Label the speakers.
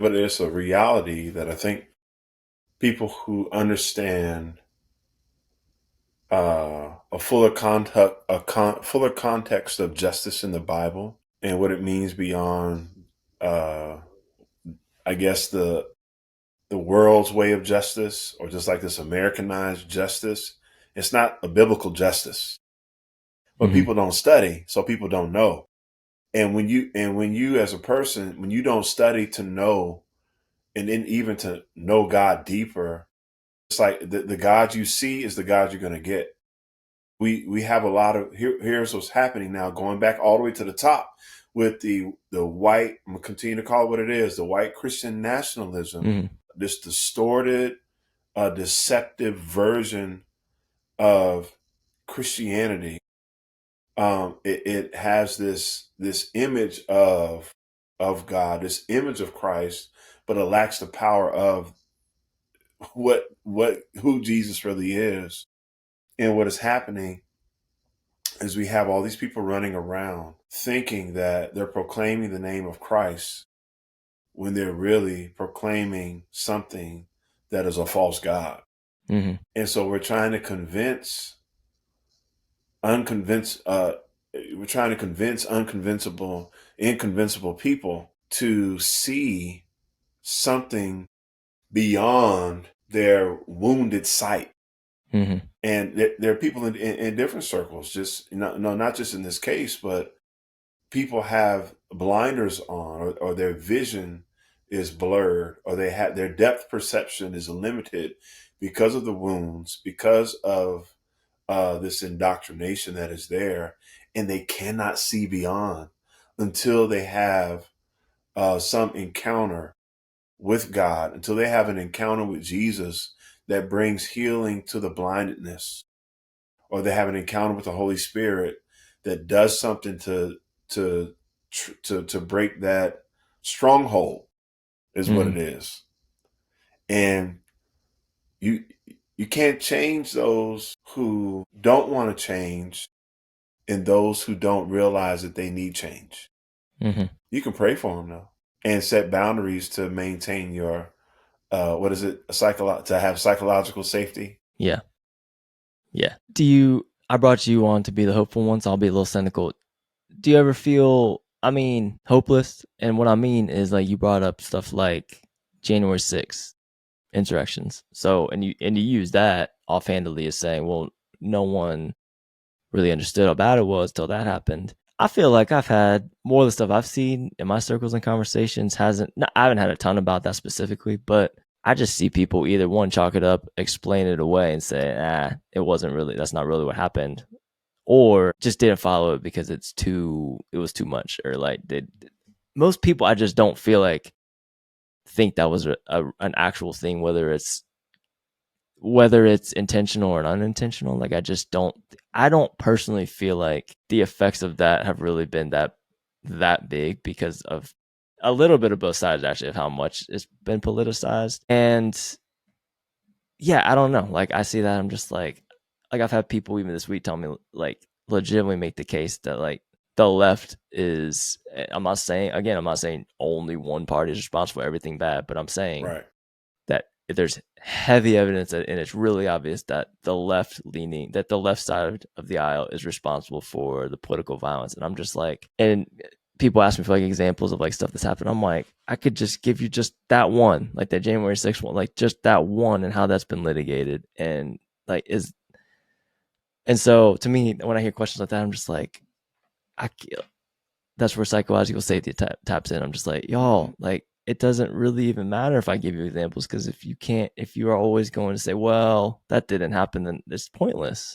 Speaker 1: but it's a reality that I think people who understand a fuller context of justice in the Bible and what it means beyond, uh, I guess the world's way of justice, or just like this Americanized justice. It's not a biblical justice, but
Speaker 2: Hmm.
Speaker 1: people don't study, so people don't know. And when you as a person, when you don't study to know, and then even to know God deeper, it's like the God you see is the God you're going to get. We have a lot of here's what's happening now, going back all the way to the top with the white. I'm gonna continue to call it what it is: the white Christian nationalism,
Speaker 2: Hmm.
Speaker 1: this distorted, deceptive version of Christianity. It has this image of God, this image of Christ, but it lacks the power of what who Jesus really is. And what is happening is we have all these people running around thinking that they're proclaiming the name of Christ when they're really proclaiming something that is a false God.
Speaker 2: Hmm.
Speaker 1: And so unconvince we're trying to convince inconvincible people to see something beyond their wounded sight.
Speaker 2: Hmm.
Speaker 1: And there are people in different circles, just no, not just in this case, but people have blinders on, or their vision is blurred, or they have their depth perception is limited because of the wounds, because of this indoctrination that is there, and they cannot see beyond until they have some encounter with God, until they have an encounter with Jesus that brings healing to the blindedness, or they have an encounter with the Holy Spirit that does something to to break that stronghold, is what
Speaker 2: Hmm.
Speaker 1: it is. And you you can't change those who don't want to change, and those who don't realize that they need change.
Speaker 2: Hmm.
Speaker 1: You can pray for them though, and set boundaries to maintain your what is it, to have psychological safety.
Speaker 2: Yeah. Yeah. Do you? I brought you on to be the hopeful one, so I'll be a little cynical. Do you ever feel, I mean, hopeless? And what I mean is, like, you brought up stuff like January 6th insurrections. So, and you use that offhandedly as saying, well, no one really understood how bad it was till that happened. I feel like I've had more of the stuff I've seen in my circles and conversations hasn't. I haven't had a ton about that specifically, but I just see people either one chalk it up, explain it away, and say, "Ah, it wasn't really. That's not really what happened," or just didn't follow it because it was too much, or like most people I just don't feel like think that was an actual thing, whether it's intentional or unintentional. Like I don't personally feel like the effects of that have really been that big because of a little bit of both sides, actually, of how much it's been politicized. And yeah, I don't know. Like, I see that, I'm just like I've had people even this week tell me, like, legitimately make the case that, like, the left is, I'm not saying only one party is responsible for everything bad, but I'm saying
Speaker 1: Right.
Speaker 2: that there's heavy evidence and it's really obvious that the left side of the aisle is responsible for the political violence. And I'm just like, and people ask me for like examples of like stuff that's happened. I'm like, I could just give you just that one, like that January 6th one, like just that one, and how that's been litigated. And like is and so to me, when I hear questions like that, I'm just like, I that's where psychological safety taps in. I'm just like,
Speaker 1: Hmm.
Speaker 2: y'all, like, it doesn't really even matter if I give you examples, because if you are always going to say, well, that didn't happen, then it's pointless.